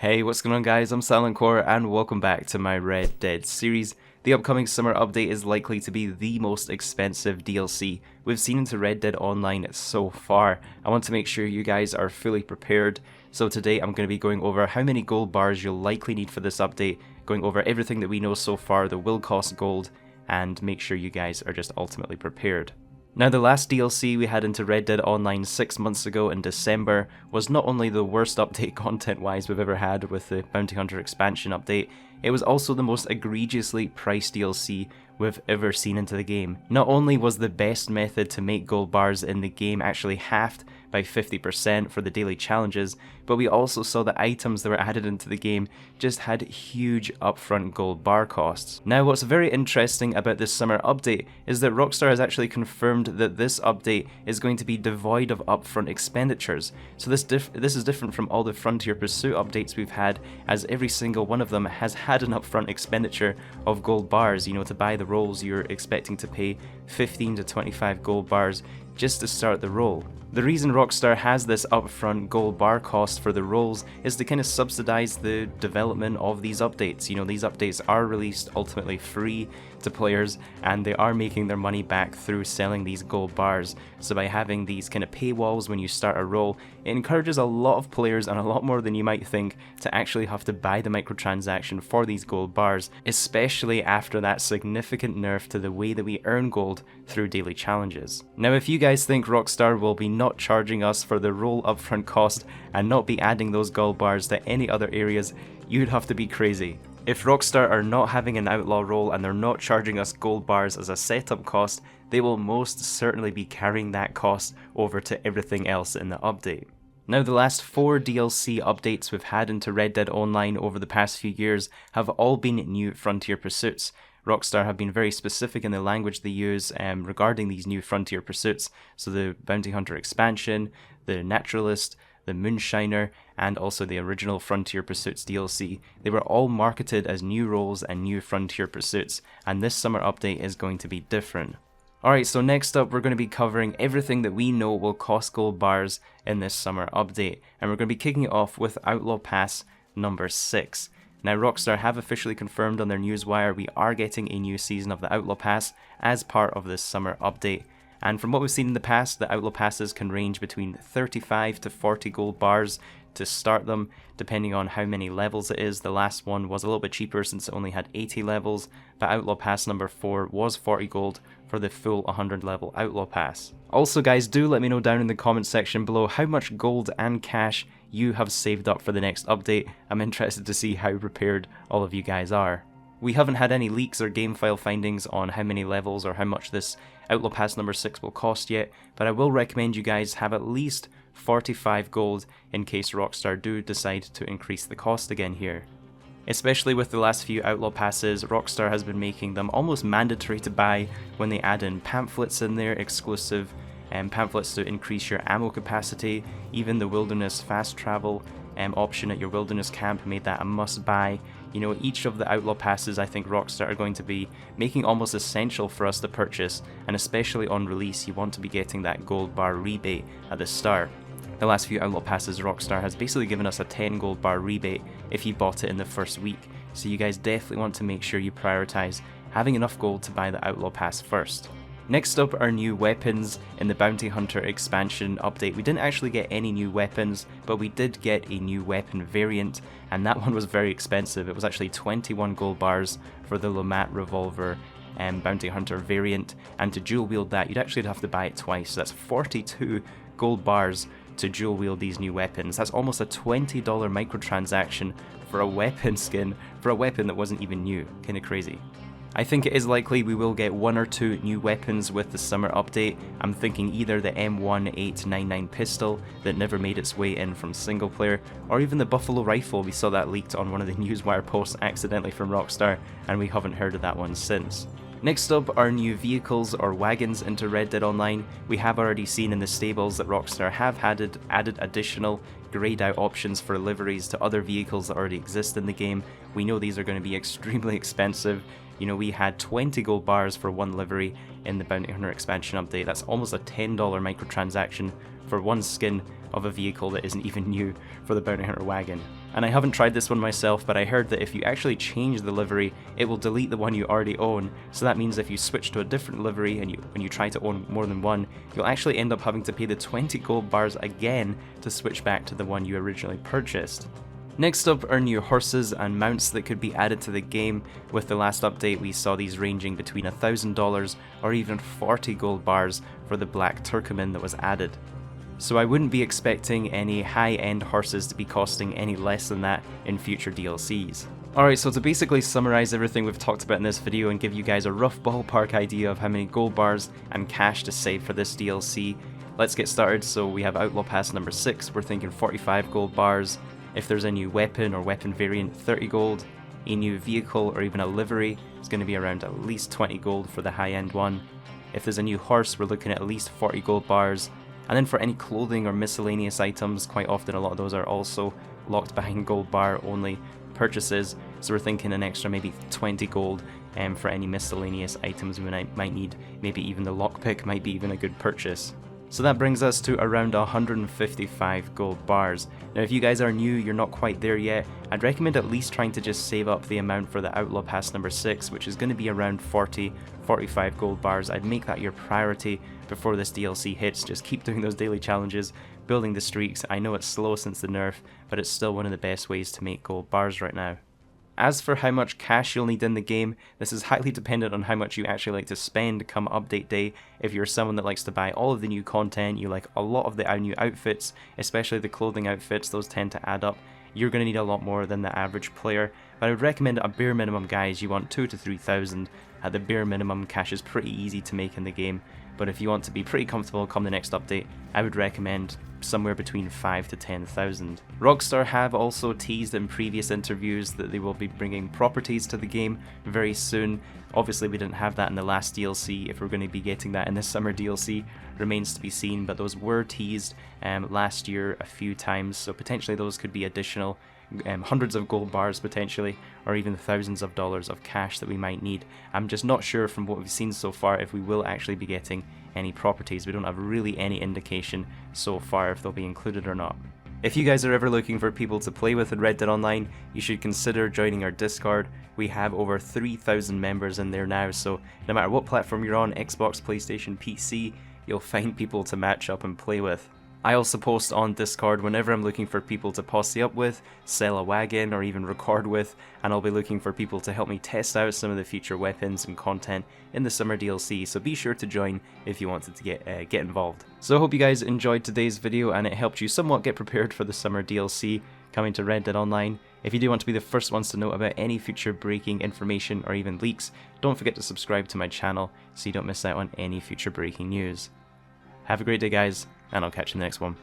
Hey, what's going on guys, I'm Silentcore and welcome back to my Red Dead series. The upcoming summer update is likely to be the most expensive DLC we've seen into Red Dead Online so far. I want to make sure you guys are fully prepared, so today I'm going to be going over how many gold bars you'll likely need for this update, going over everything that we know so far that will cost gold, and make sure you guys are just ultimately prepared. Now, the last DLC we had into Red Dead Online 6 months ago in December was not only the worst update content-wise we've ever had with the Bounty Hunter expansion update, it was also the most egregiously priced DLC we've ever seen into the game. Not only was the best method to make gold bars in the game actually halved by 50% for the daily challenges, but we also saw that items that were added into the game just had huge upfront gold bar costs. Now, what's very interesting about this summer update is that Rockstar has actually confirmed that this update is going to be devoid of upfront expenditures. So this is different from all the Frontier Pursuit updates we've had, as every single one of them has had an upfront expenditure of gold bars. You know, to buy the rolls you're expecting to pay 15 to 25 gold bars just to start the roll. The reason Rockstar has this upfront gold bar cost for the rolls is to kind of subsidize the development of these updates. You know, these updates are released ultimately free to players, and they are making their money back through selling these gold bars. So by having these kind of paywalls when you start a roll, it encourages a lot of players, and a lot more than you might think, to actually have to buy the microtransaction for these gold bars, especially after that significant nerf to the way that we earn gold through daily challenges. Now, if you guys think Rockstar will be not charging us for the roll upfront cost and not be adding those gold bars to any other areas, you'd have to be crazy. If Rockstar are not having an outlaw roll and they're not charging us gold bars as a setup cost, they will most certainly be carrying that cost over to everything else in the update. Now, the last 4 DLC updates we've had into Red Dead Online over the past few years have all been new Frontier Pursuits. Rockstar have been very specific in the language they use regarding these new Frontier Pursuits. So the Bounty Hunter expansion, the Naturalist, the Moonshiner, and also the original Frontier Pursuits DLC. They were all marketed as new roles and new Frontier Pursuits, and this summer update is going to be different. Alright, so next up we're going to be covering everything that we know will cost gold bars in this summer update, and we're going to be kicking it off with Outlaw Pass number 6. Now, Rockstar have officially confirmed on their newswire we are getting a new season of the Outlaw Pass as part of this summer update. And from what we've seen in the past, the Outlaw Passes can range between 35 to 40 gold bars to start them, depending on how many levels it is. The last one was a little bit cheaper since it only had 80 levels, but Outlaw Pass number 4 was 40 gold for the full 100 level Outlaw Pass. Also guys, do let me know down in the comment section below how much gold and cash you have saved up for the next update. I'm interested to see how prepared all of you guys are. We haven't had any leaks or game file findings on how many levels or how much this Outlaw Pass number 6 will cost yet, but I will recommend you guys have at least 45 gold in case Rockstar do decide to increase the cost again here. Especially with the last few Outlaw Passes, Rockstar has been making them almost mandatory to buy when they add in pamphlets in there, exclusive pamphlets to increase your ammo capacity. Even the Wilderness fast travel option at your Wilderness camp made that a must buy. You know, each of the Outlaw Passes I think Rockstar are going to be making almost essential for us to purchase, and especially on release you want to be getting that gold bar rebate at the start. The last few Outlaw Passes, Rockstar has basically given us a 10 gold bar rebate if you bought it in the first week, so you guys definitely want to make sure you prioritize having enough gold to buy the Outlaw Pass first. Next up are new weapons in the Bounty Hunter expansion update. We didn't actually get any new weapons, but we did get a new weapon variant, and that one was very expensive. It was actually 21 gold bars for the Lomat revolver Bounty Hunter variant, and to dual wield that you'd actually have to buy it twice. So that's 42 gold bars to dual wield these new weapons. That's almost a $20 microtransaction for a weapon skin for a weapon that wasn't even new. Kinda crazy. I think it is likely we will get 1 or 2 new weapons with the summer update. I'm thinking either the M1899 pistol that never made its way in from single player, or even the Buffalo rifle. We saw that leaked on one of the newswire posts accidentally from Rockstar, and we haven't heard of that one since. Next up are new vehicles or wagons into Red Dead Online. We have already seen in the stables that Rockstar have added additional greyed out options for liveries to other vehicles that already exist in the game. We know these are going to be extremely expensive. You know, we had 20 gold bars for one livery in the Bounty Hunter expansion update. That's almost a $10 microtransaction for one skin of a vehicle that isn't even new for the Bounty Hunter wagon. And I haven't tried this one myself, but I heard that if you actually change the livery, it will delete the one you already own. So that means if you switch to a different livery and when you try to own more than one, you'll actually end up having to pay the 20 gold bars again to switch back to the one you originally purchased. Next up are new horses and mounts that could be added to the game. With the last update, we saw these ranging between $1,000 or even 40 gold bars for the black Turcoman that was added. So I wouldn't be expecting any high-end horses to be costing any less than that in future DLCs. Alright, so to basically summarize everything we've talked about in this video and give you guys a rough ballpark idea of how many gold bars and cash to save for this DLC, let's get started. So we have Outlaw Pass number 6, we're thinking 45 gold bars. If there's a new weapon or weapon variant, 30 gold. A new vehicle or even a livery, it's going to be around at least 20 gold for the high-end one. If there's a new horse, we're looking at least 40 gold bars. And then for any clothing or miscellaneous items, quite often a lot of those are also locked behind gold bar only purchases, so we're thinking an extra maybe 20 gold for any miscellaneous items we might need. Maybe even the lockpick might be even a good purchase. So that brings us to around 155 gold bars. Now if you guys are new, you're not quite there yet, I'd recommend at least trying to just save up the amount for the Outlaw Pass number 6, which is going to be around 40-45 gold bars. I'd make that your priority before this DLC hits. Just keep doing those daily challenges, building the streaks. I know it's slow since the nerf, but it's still one of the best ways to make gold bars right now. As for how much cash you'll need in the game, this is highly dependent on how much you actually like to spend come update day. If you're someone that likes to buy all of the new content, you like a lot of the new outfits, especially the clothing outfits, those tend to add up, you're going to need a lot more than the average player. But I would recommend a bare minimum, guys, you want 2,000 to 3,000. At the bare minimum, cash is pretty easy to make in the game, but if you want to be pretty comfortable come the next update, I would recommend somewhere between 5,000 to 10,000. Rockstar have also teased in previous interviews that they will be bringing properties to the game very soon. Obviously we didn't have that in the last DLC. If we're going to be getting that in the summer DLC remains to be seen, but those were teased last year a few times, so potentially those could be additional hundreds of gold bars potentially, or even thousands of dollars of cash that we might need. I'm just not sure from what we've seen so far if we will actually be getting any properties. We don't have really any indication so far if they'll be included or not. If you guys are ever looking for people to play with in Red Dead Online, you should consider joining our Discord. We have over 3,000 members in there now, so no matter what platform you're on, Xbox, PlayStation, PC, you'll find people to match up and play with. I also post on Discord whenever I'm looking for people to posse up with, sell a wagon, or even record with, and I'll be looking for people to help me test out some of the future weapons and content in the summer DLC, so be sure to join if you wanted to get involved. So I hope you guys enjoyed today's video and it helped you somewhat get prepared for the summer DLC coming to Red Dead Online. If you do want to be the first ones to know about any future breaking information or even leaks, don't forget to subscribe to my channel so you don't miss out on any future breaking news. Have a great day, guys, and I'll catch you in the next one.